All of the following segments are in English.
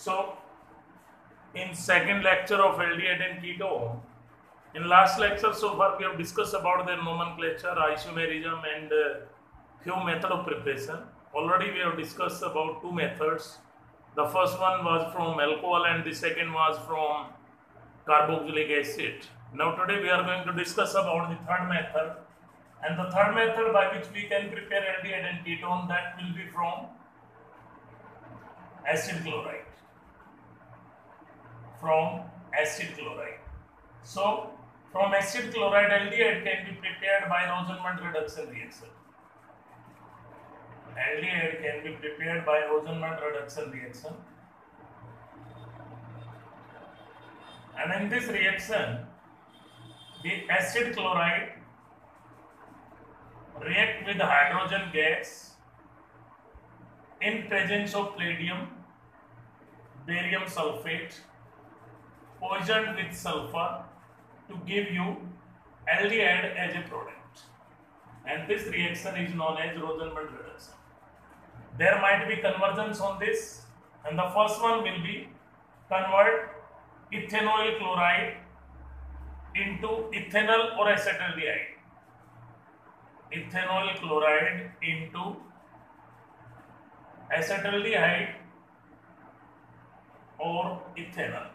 So, in second lecture of aldehyde and ketone, in last lecture so far we have discussed about their nomenclature, isomerism, and few method of preparation. Already we have discussed about two methods. The first one was from alcohol and the second was from carboxylic acid. Now today we are going to discuss about the third method, and the third method by which we can prepare aldehyde and ketone, that will be from acid chloride. From acid chloride. So from acid chloride aldehyde can be prepared by Rosenmund reduction reaction. Aldehyde can be prepared by Rosenmund reduction reaction. And in this reaction, the acid chloride react with hydrogen gas in presence of palladium, barium sulfate poisoned with sulfur to give you aldehyde as a product. And this reaction is known as Rosenmund reduction. There might be conversions on this, and the first one will be convert ethanol chloride into ethanol or acetaldehyde. Ethanol chloride into acetaldehyde or ethanol.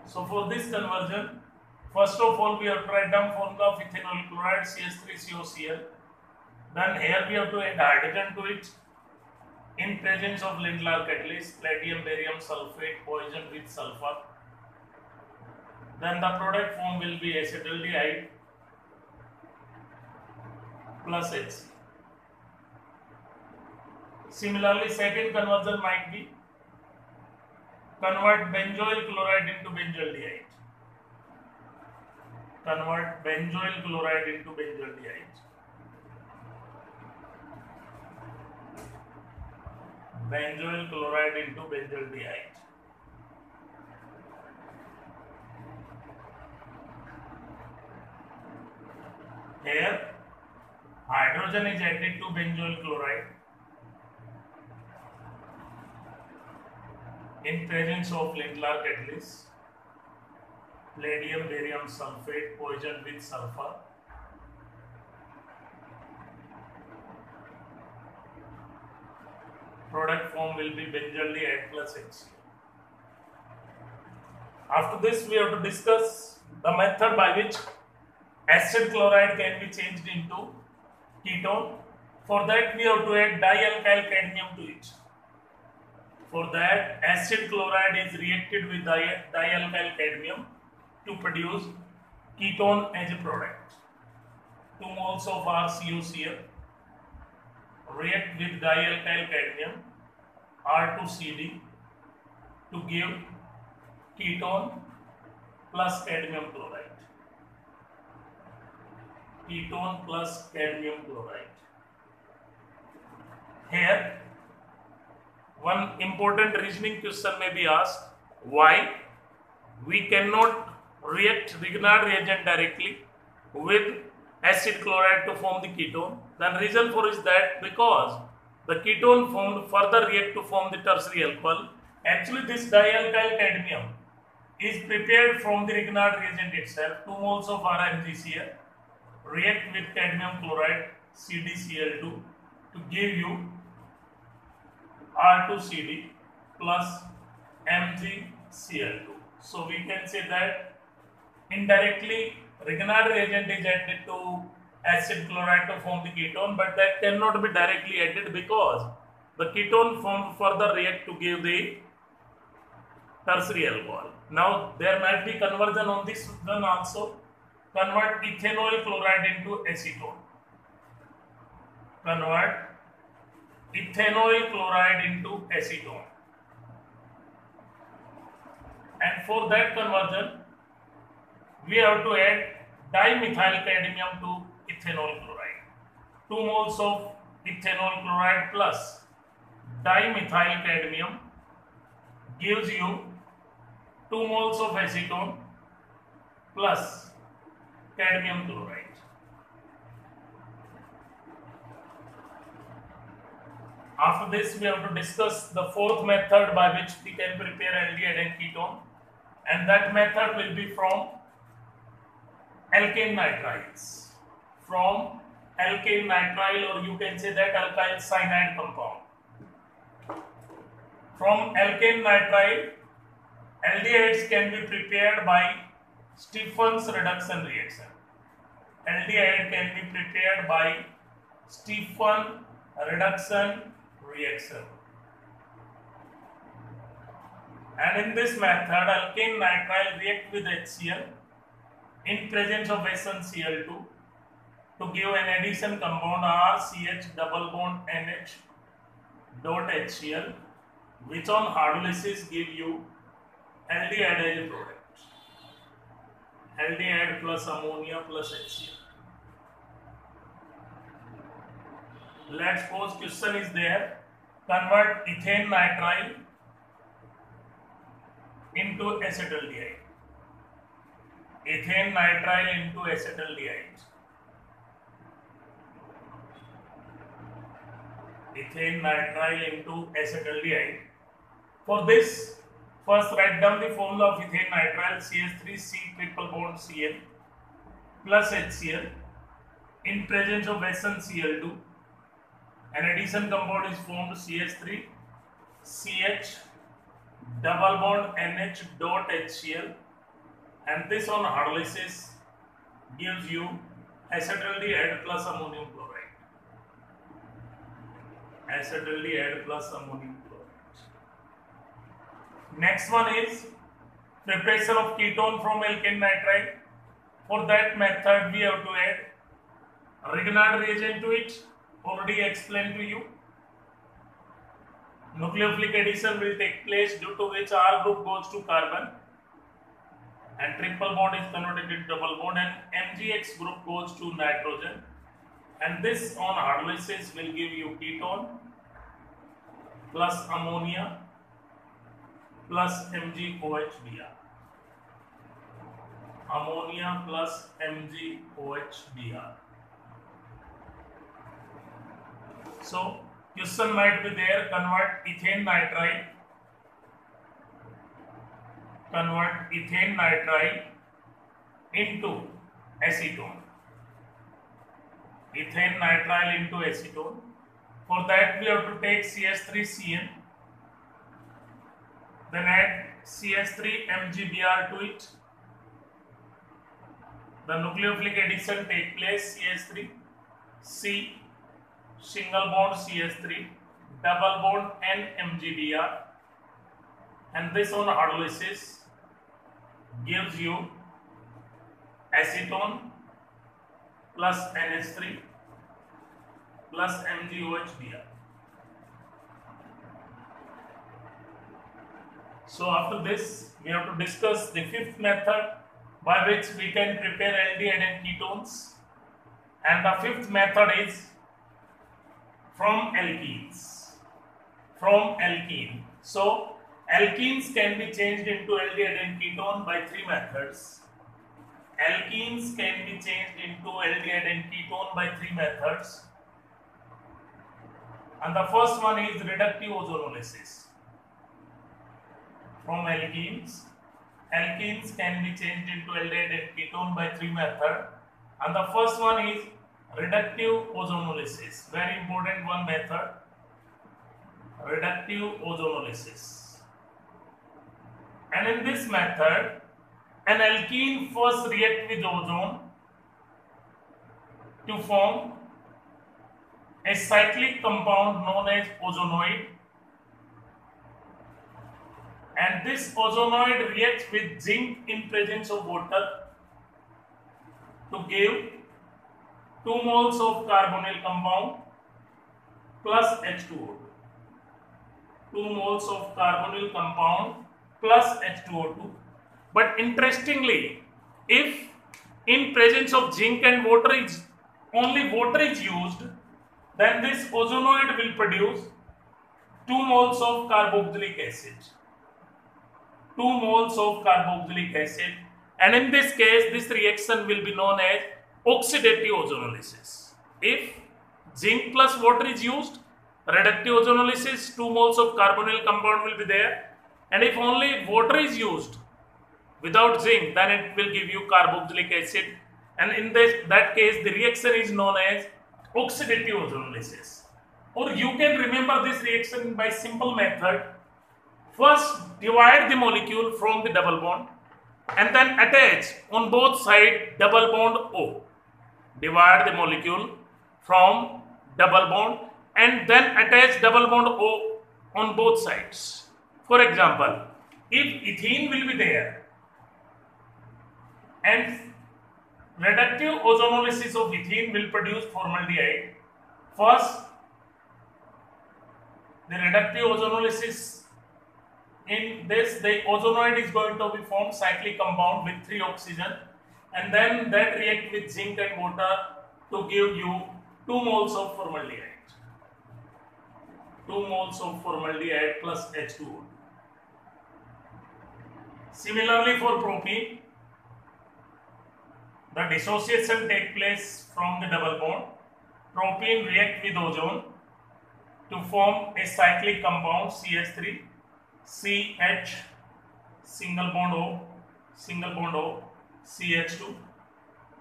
So for this conversion, first of all we have to write down formula of ethanol chloride, CH3COCl. Then here we have to add hydrogen to it in presence of Lindlar catalyst, palladium, barium sulfate poisoned with sulfur. Then the product form will be acetaldehyde plus H. Similarly, second conversion might be convert benzoyl chloride into benzaldehyde. Convert benzoyl chloride into benzaldehyde. Benzoyl chloride into benzaldehyde. Here, hydrogen is added to benzoyl chloride in presence of Lindlar catalyst, palladium, barium sulfate poisoned with sulfur. Product form will be benzaldehyde plus HCl. After this, we have to discuss the method by which acid chloride can be changed into ketone. For that, we have to add dialkyl cadmium to it. For that, acid chloride is reacted with dialkyl cadmium to produce ketone as a product. 2 moles of RCOCl react with dialkyl cadmium R2CD to give ketone plus cadmium chloride. Ketone plus cadmium chloride. Here, one important reasoning question may be asked: why we cannot react Grignard reagent directly with acid chloride to form the ketone? The reason for is that because the ketone formed further react to form the tertiary alcohol. Actually, this dialkyl cadmium is prepared from the Grignard reagent itself. 2 moles of RMgCl react with cadmium chloride CdCl2 to give you R2CD plus MgCl2. So we can say that indirectly Grignard reagent is added to acid chloride to form the ketone, but that cannot be directly added because the ketone formed further react to give the tertiary alcohol. Now there might be conversion on this one also. Convert ethanol chloride into acetone. Convert ethanol chloride into acetone. And for that conversion, we have to add dimethyl cadmium to ethanol chloride. 2 moles of ethanol chloride plus dimethyl cadmium gives you 2 moles of acetone plus cadmium chloride. After this, we have to discuss the fourth method by which we can prepare aldehyde and ketone, and that method will be from alkane nitriles. From alkane nitrile, or you can say that alkyl cyanide compound. From alkane nitrile, aldehydes can be prepared by Stephen's reduction reaction. Aldehyde can be prepared by Stephen reduction reaction. And in this method, alkane nitrile react with HCl in presence of SnCl2 to give an addition compound RCH double bond NH dot HCl, which on hydrolysis give you aldehyde as a product. Aldehyde plus ammonia plus HCl. Let's suppose question is there, convert ethane nitrile into acetaldehyde. Ethane nitrile into acetaldehyde. Ethane nitrile into acetaldehyde. For this, first write down the formula of ethane nitrile, CH3C triple bond Cl plus HCl in presence of SnCl2. An addition compound is formed, CH3 CH double bond NH dot HCl, and this on hydrolysis gives you acetaldehyde plus ammonium chloride. Acetaldehyde plus ammonium chloride. Next one is preparation of ketone from alkane nitrile. For that method, we have to add Grignard reagent to it. Already explained to you. Nucleophilic addition will take place, due to which R group goes to carbon and triple bond is converted into double bond, and MgX group goes to nitrogen, and this on hydrolysis will give you ketone plus ammonia plus MgOH(Br). Ammonia plus MgOH(Br). So, question might be there, convert ethane nitrile into acetone. Ethane nitrile into acetone. For that, we have to take CH3Cn, then add CH3MgBr to it. The nucleophilic addition take place, CH3 C single bond CH3 double bond N-MgBr, and this on hydrolysis gives you acetone plus NH3 plus MgOH(Br). So after this, we have to discuss the fifth method by which we can prepare aldehyde and ketones, and the fifth method is from alkenes. From alkene. So alkenes can be changed into aldehyde and ketone by three methods. Alkenes can be changed into aldehyde and ketone by three methods. And the first one is reductive ozonolysis. From alkenes can be changed into aldehyde and ketone by three methods. And the first one is reductive ozonolysis, very important one method, reductive ozonolysis. And in this method, an alkene first reacts with ozone to form a cyclic compound known as ozonoid, and this ozonoid reacts with zinc in presence of water to give 2 moles of carbonyl compound plus H2O2. 2 moles of carbonyl compound plus H2O2. But interestingly, if in presence of zinc and water is only water is used, then this ozonoid will produce 2 moles of carboxylic acid. 2 moles of carboxylic acid, and in this case, this reaction will be known as oxidative ozonolysis. If zinc plus water is used, reductive ozonolysis, 2 moles of carbonyl compound will be there, and if only water is used without zinc, then it will give you carboxylic acid, and in that case the reaction is known as oxidative ozonolysis. Or you can remember this reaction by simple method. First divide the molecule from the double bond and then attach on both sides double bond O. Divide the molecule from double bond and then attach double bond O on both sides. For example, if ethene will be there and reductive ozonolysis of ethene will produce formaldehyde, first the reductive ozonolysis, in this the ozonoid is going to be formed cyclic compound with 3 oxygen, and then that react with zinc and water to give you 2 moles of formaldehyde. 2 moles of formaldehyde plus H2O. Similarly for propene, the dissociation take place from the double bond. Propene react with ozone to form a cyclic compound CH3, CH, single bond O, CH2,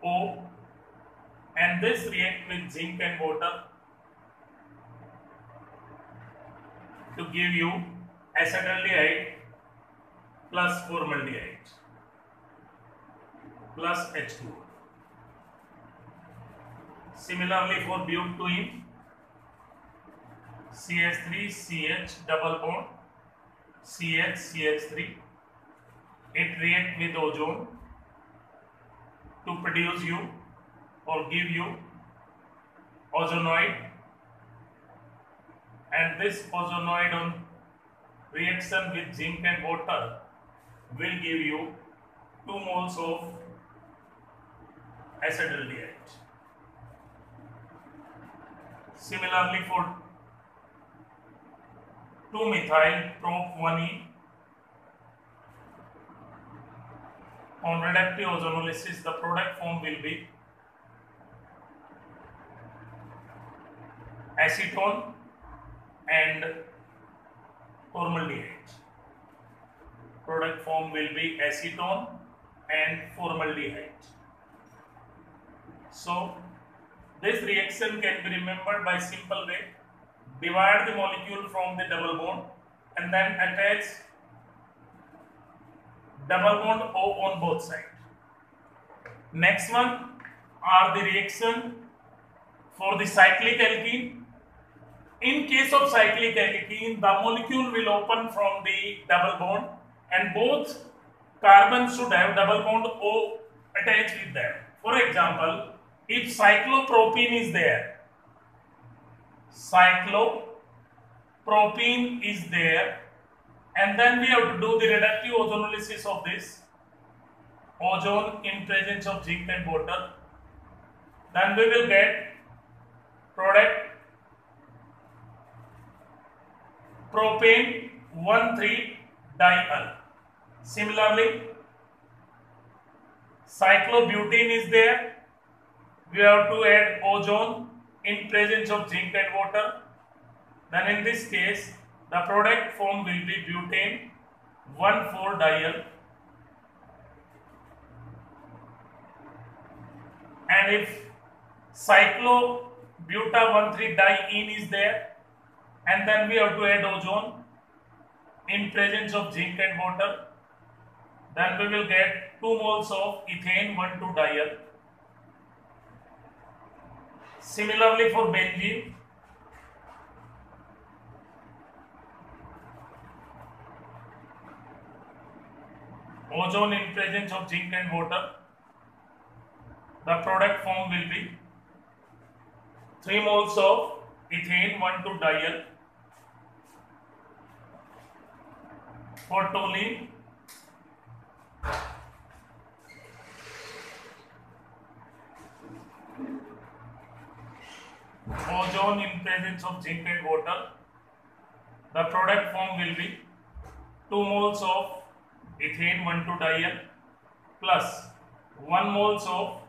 O, and this react with zinc and water to give you acetaldehyde plus formaldehyde plus H2O. Similarly for butene, CH3, CH, double bond, CH, CH3, it react with ozone to produce you or give you ozonoid, and this ozonoid on reaction with zinc and water will give you 2 moles of acetaldehyde. Similarly for 2-methyl prop 1E, on reductive ozonolysis the product form will be acetone and formaldehyde. Product form will be acetone and formaldehyde. So this reaction can be remembered by simple way. Divide the molecule from the double bond and then attach double bond O on both sides. Next one are the reaction for the cyclic alkene. In case of cyclic alkene, the molecule will open from the double bond and both carbons should have double bond O attached with them. For example, if cyclopropene is there, cyclopropene is there, and then we have to do the reductive ozonolysis of this ozone in presence of zinc and water, then we will get product propane 1,3-diol. Similarly, cyclobutene is there, we have to add ozone in presence of zinc and water, then in this case the product form will be butane 1,4-diol, and if cyclobuta 1,3-diene is there, and then we have to add ozone in presence of zinc and water, then we will get 2 moles of ethane 1,2-diol. Similarly for benzene, ozone in presence of zinc and water, the product form will be 3 moles of ethane 1,2-diol. For toluene, ozone in presence of zinc and water, the product form will be 2 moles of ethane 1,2-diol plus 1 moles of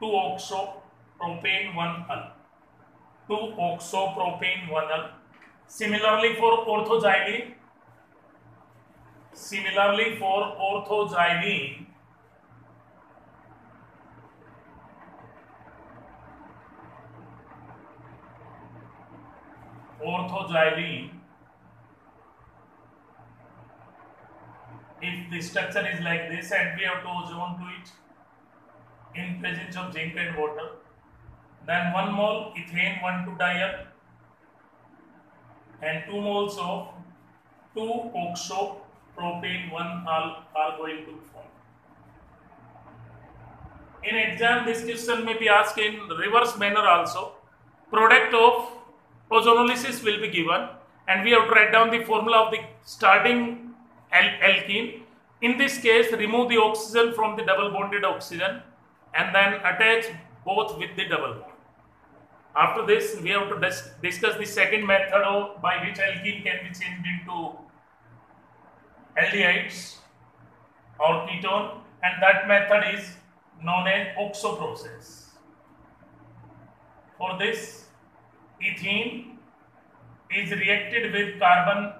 2-oxopropane 1-ol. 2-oxopropene 1-al. Similarly for orthoxylene, if the structure is like this and we have to ozone to it in presence of zinc and water, then 1 mole ethane 1,2-diol and 2 moles of 2-oxopropane 1-al are going to form. In exam, this question may be asked in reverse manner also. Product of ozonolysis will be given and we have to write down the formula of the starting alkene. In this case, remove the oxygen from the double bonded oxygen and then attach both with the double bond. After this, we have to discuss the second method by which alkene can be changed into aldehydes or ketone, and that method is known as OXO process. For this, ethene is reacted with carbon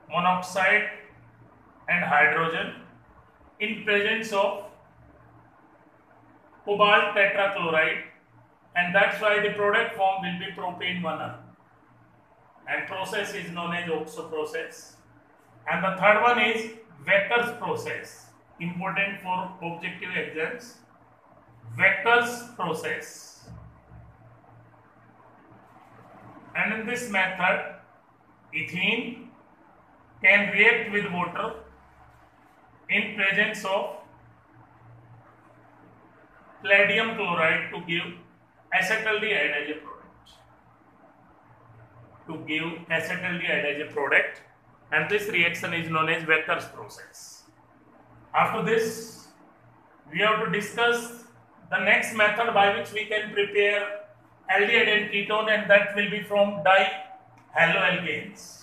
monoxide and hydrogen in presence of cobalt tetrachloride, and that's why the product form will be propane 1-al, and process is known as OXO process. And the third one is Vector's process, important for objective exams. Vector's process, and in this method ethene can react with water in presence of palladium chloride to give acetaldehyde as a product. And this reaction is known as Vector's process. After this, we have to discuss the next method by which we can prepare aldehyde and ketone, and that will be from dihaloalkanes.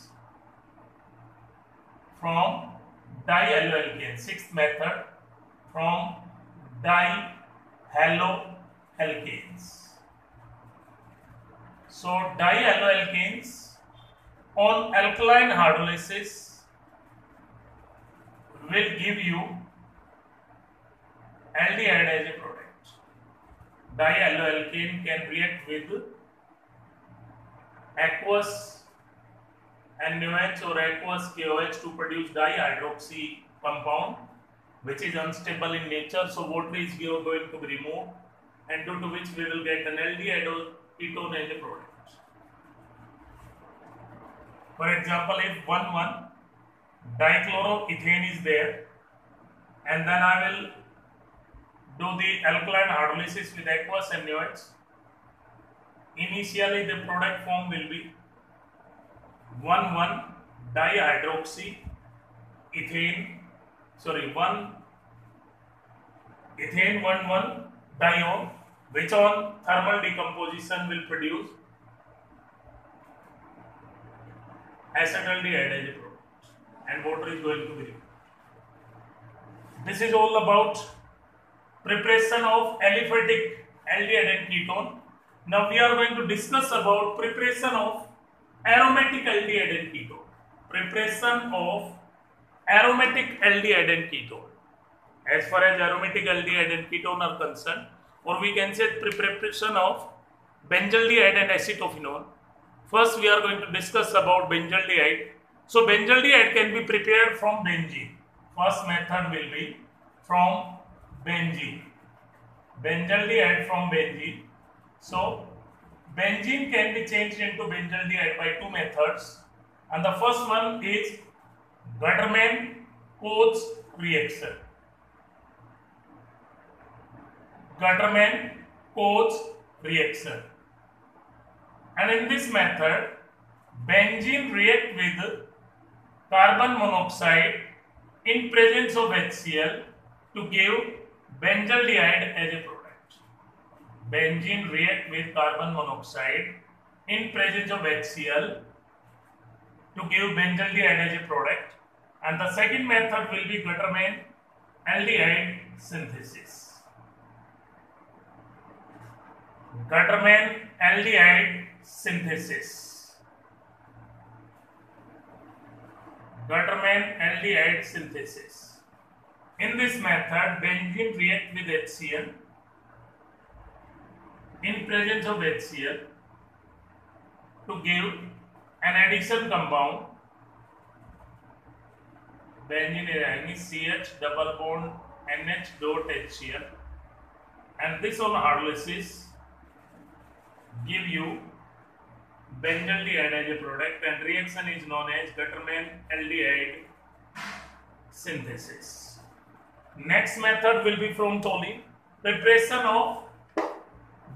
Sixth method, from dihaloalkanes. So dihaloalkanes on alkaline hydrolysis will give you aldehyde as a product. Dihaloalkane can react with aqueous NaOH or aqueous KOH to produce dihydroxy compound, which is unstable in nature. So water is going to be removed, and due to which we will get an aldehyde or ketone as a product. For example, if 1,1-dichloroethane is there, and then I will do the alkaline hydrolysis with aqueous NaOH, initially the product form will be 1,1-ethane 1,1-diol, which on thermal decomposition will produce acetaldehyde as a product, and water is going to be removed. This is all about preparation of aliphatic aldehyde and ketone. Now we are going to discuss about preparation of aromatic aldehyde and ketone. Preparation of aromatic aldehyde and ketone. As far as aromatic aldehyde and ketone are concerned, or we can say preparation of benzaldehyde and acetophenone. First, we are going to discuss about benzaldehyde. So, benzaldehyde can be prepared from benzene. First method will be from benzene. Benzaldehyde from benzene. So, benzene can be changed into benzaldehyde by two methods. And the first one is Gattermann-Koch reaction. Gattermann-Koch reaction. And in this method, benzene react with carbon monoxide in presence of HCl to give benzaldehyde as a product. Benzene react with carbon monoxide in presence of HCl to give benzaldehyde as a product. And the second method will be Gattermann aldehyde synthesis. Gattermann aldehyde synthesis. Gutterman aldehyde synthesis. In this method, benzene react with HCl in presence of HCl to give an addition compound. Benzene is having CH double bond NH dot HCl, and this on hydrolysis give you benzaldehyde as a product, and reaction is known as Gutterman aldehyde synthesis. Next method will be from toluene. Preparation of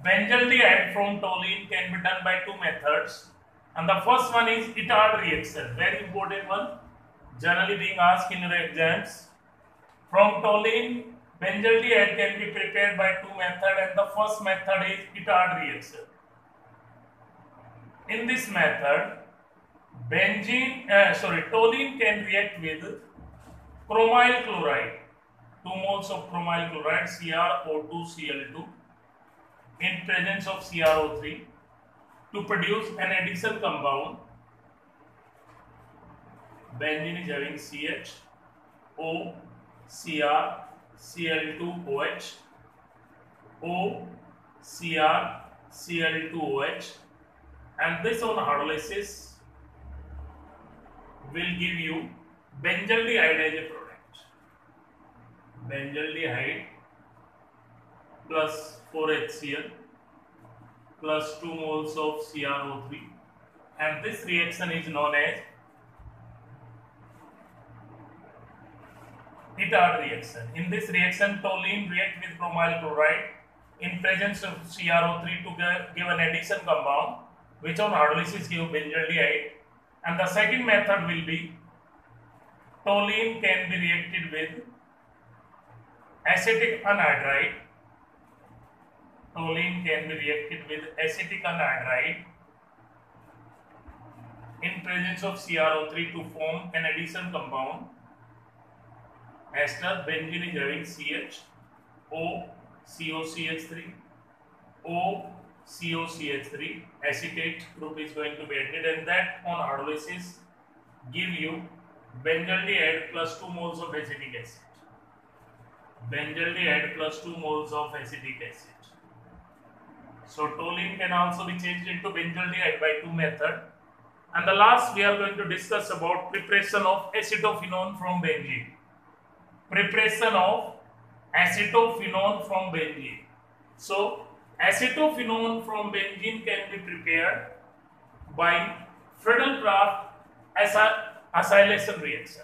benzaldehyde from toluene can be done by two methods, and the first one is Itard reaction, very important one, generally being asked in your exams. From toluene, benzaldehyde can be prepared by two methods, and the first method is Itard reaction. In this method, toluene can react with chromyl chloride, 2 moles of chromyl chloride CrO2Cl2 in presence of CrO3 to produce an addition compound. Benzene is having CH, O, Cr, Cl2OH, O, Cr, Cl2OH, and this on hydrolysis will give you benzaldehyde as a product. Benzaldehyde plus 4HCl plus 2 moles of CrO3, and this reaction is known as Itard reaction. In this reaction, toluene react with chromyl chloride in presence of CrO3 to give an addition compound, which on hydrolysis give benzaldehyde. And the second method will be toluene can be reacted with acetic anhydride. Toluene can be reacted with acetic anhydride in presence of CrO3 to form an addition compound. Ester, benzene is having CH, O, COCH3, O, COCH3, acetate group is going to be added, and that on hydrolysis give you benzaldehyde plus 2 moles of acetic acid. Benzaldehyde plus 2 moles of acetic acid. So toluene can also be changed into benzaldehyde by two methods. And the last we are going to discuss about preparation of acetophenone from benzene. Preparation of acetophenone from benzene. So acetophenone from benzene can be prepared by Friedel-Crafts acylation reaction.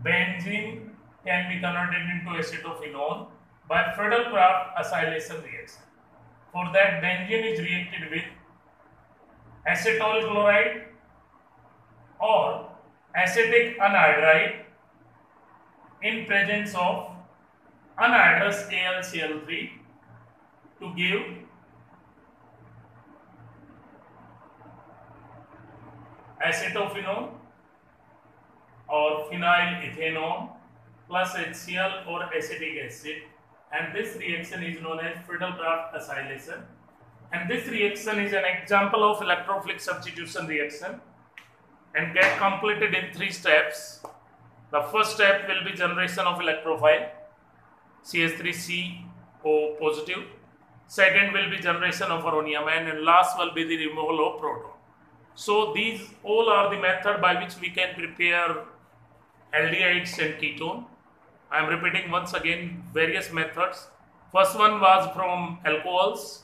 Benzene can be converted into acetophenone by Friedel-Crafts acylation reaction. For that, benzene is reacted with acetyl chloride or acetic anhydride in presence of anhydrous AlCl3 to give acetophenone or phenylethanone plus HCl or acetic acid, and this reaction is known as Friedel-Crafts acylation, and this reaction is an example of electrophilic substitution reaction and get completed in 3 steps. The first step will be generation of electrophile CH3CO positive. Second will be generation of aronium, and last will be the removal of proton. So these all are the method by which we can prepare aldehydes and ketone. I am repeating once again various methods. First one was from alcohols,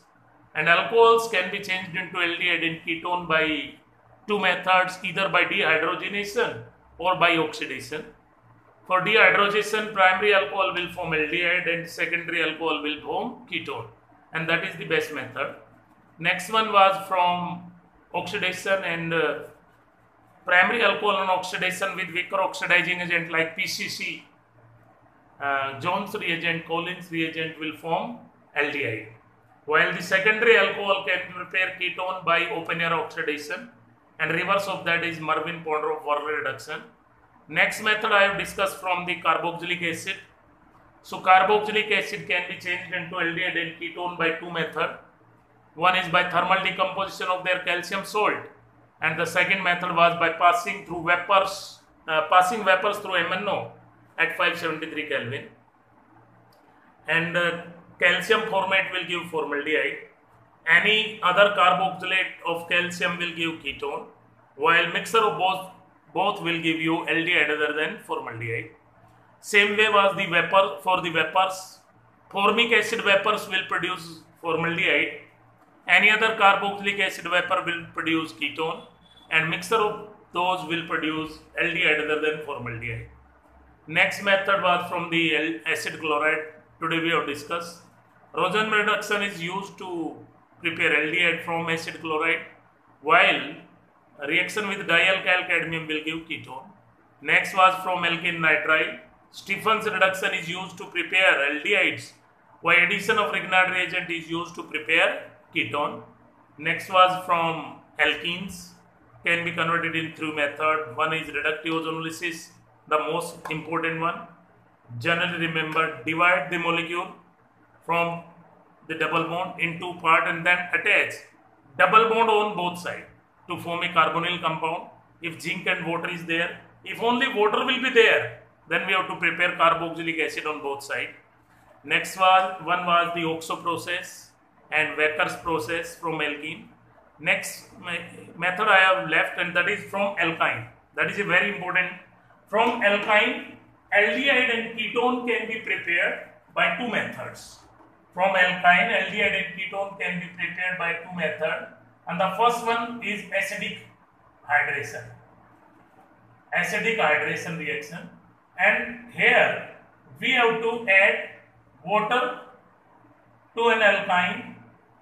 and alcohols can be changed into aldehyde and ketone by two methods, either by dehydrogenation or by oxidation. For dehydrogenation, primary alcohol will form aldehyde and secondary alcohol will form ketone, and that is the best method. Next one was from oxidation, and primary alcohol on oxidation with weaker oxidizing agent like PCC, Jones reagent, Collins reagent will form aldehyde, while the secondary alcohol can prepare ketone by open air oxidation, and reverse of that is Marvin-Pondorf-Verner reduction. Next method I have discussed from the carboxylic acid. So carboxylic acid can be changed into aldehyde and ketone by two methods. One is by thermal decomposition of their calcium salt, and the second method was by passing vapors through MnO at 573 Kelvin. And calcium formate will give formaldehyde. Any other carboxylate of calcium will give ketone, while mixture of both will give you aldehyde other than formaldehyde. Same way was the vapor. For the vapors, formic acid vapors will produce formaldehyde. Any other carboxylic acid vapor will produce ketone, and mixture of those will produce aldehyde other than formaldehyde. Next method was from the acid chloride. Today we have discussed. Rosen reduction is used to prepare aldehyde from acid chloride, while reaction with dialkyl cadmium will give ketone. Next was from alkene nitrile. Stefan's reduction is used to prepare aldehydes, while addition of Grignard reagent is used to prepare ketone. Next was from alkenes, can be converted in through method. One is reductive ozonolysis, the most important one. Generally remember, divide the molecule from the double bond in two parts and then attach double bond on both sides to form a carbonyl compound. If zinc and water is there, if only water will be there, then we have to prepare carboxylic acid on both sides. Next one was the OXO process and Wacker's process from alkene. Next method I have left, and that is from alkyne. That is a very important. From alkyne, aldehyde and ketone can be prepared by two methods. From alkyne, aldehyde and ketone can be prepared by two methods, and the first one is acidic hydration. Acidic hydration reaction, and here we have to add water to an alkyne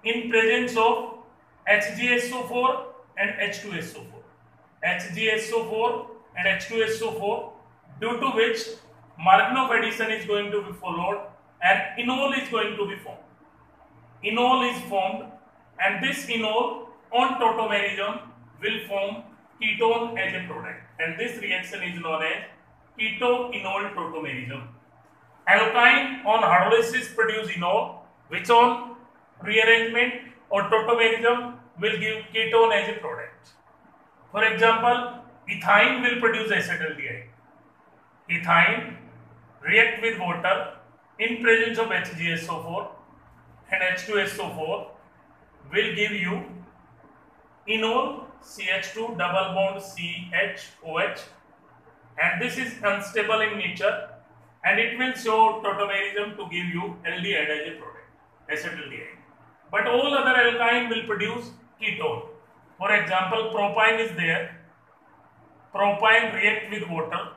in presence of HgSO4 and H2SO4. HgSO4 and H2SO4, due to which Markov addition is going to be followed and enol is going to be formed. Enol is formed, and this enol on tautomerism will form ketone as a product, and this reaction is known as keto-enol tautomerism. Alkyne on hydrolysis produce enol, which on rearrangement or tautomerism will give ketone as a product. For example, ethyne will produce acetaldehyde. Ethyne react with water in presence of HgSO4 and H2SO4 will give you enol CH2 double bond CHOH, and this is unstable in nature, and it will show tautomerism to give you aldehyde as a product, acetaldehyde. But all other alkyne will produce ketone. For example, propyne is there. Propyne react with water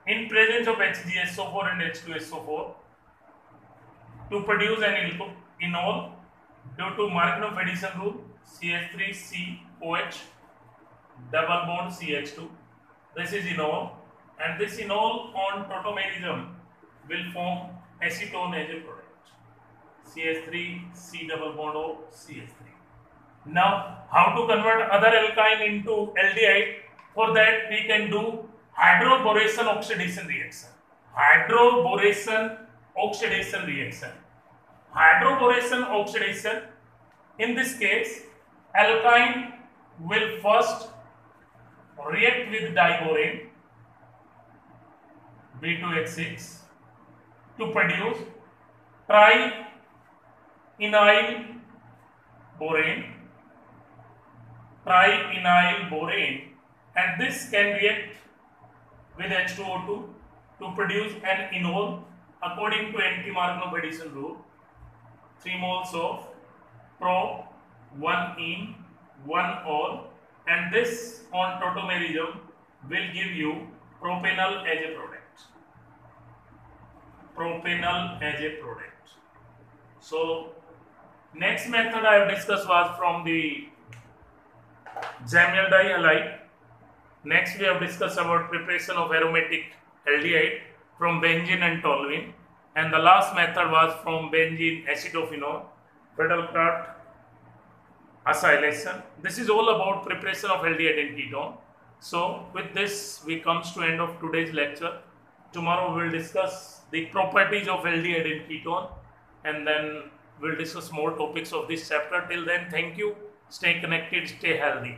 in presence of HgSO4 and H2SO4 to produce an enol due to Markov addition rule, CH3COH double bond CH2. This is enol, and this enol on tautomerism will form acetone as a product, CH3C double bond O CH3. Now, how to convert other alkyne into aldehyde? For that, we can do hydroboration oxidation reaction. Hydroboration oxidation reaction. Hydroboration oxidation, in this case, alkyne will first react with diborane B2H6 to produce trienyl borane, and this can react with H2O2 to produce an enol according to anti-Markov addition rule. 3 moles of pro, 1 in, 1 ol, and this on tautomerism will give you propanol as a product. Propanol as a product. So, next method I have discussed was from the Zamiel dihalide. Next we have discussed about preparation of aromatic aldehyde from benzene and toluene, and the last method was from benzene acetophenol, Friedel-Crafts acylation. This is all about preparation of aldehyde and ketone. So with this we comes to end of today's lecture. Tomorrow we will discuss the properties of aldehyde and ketone, and then We'll discuss more topics of this chapter. Till then, thank you. Stay connected, stay healthy.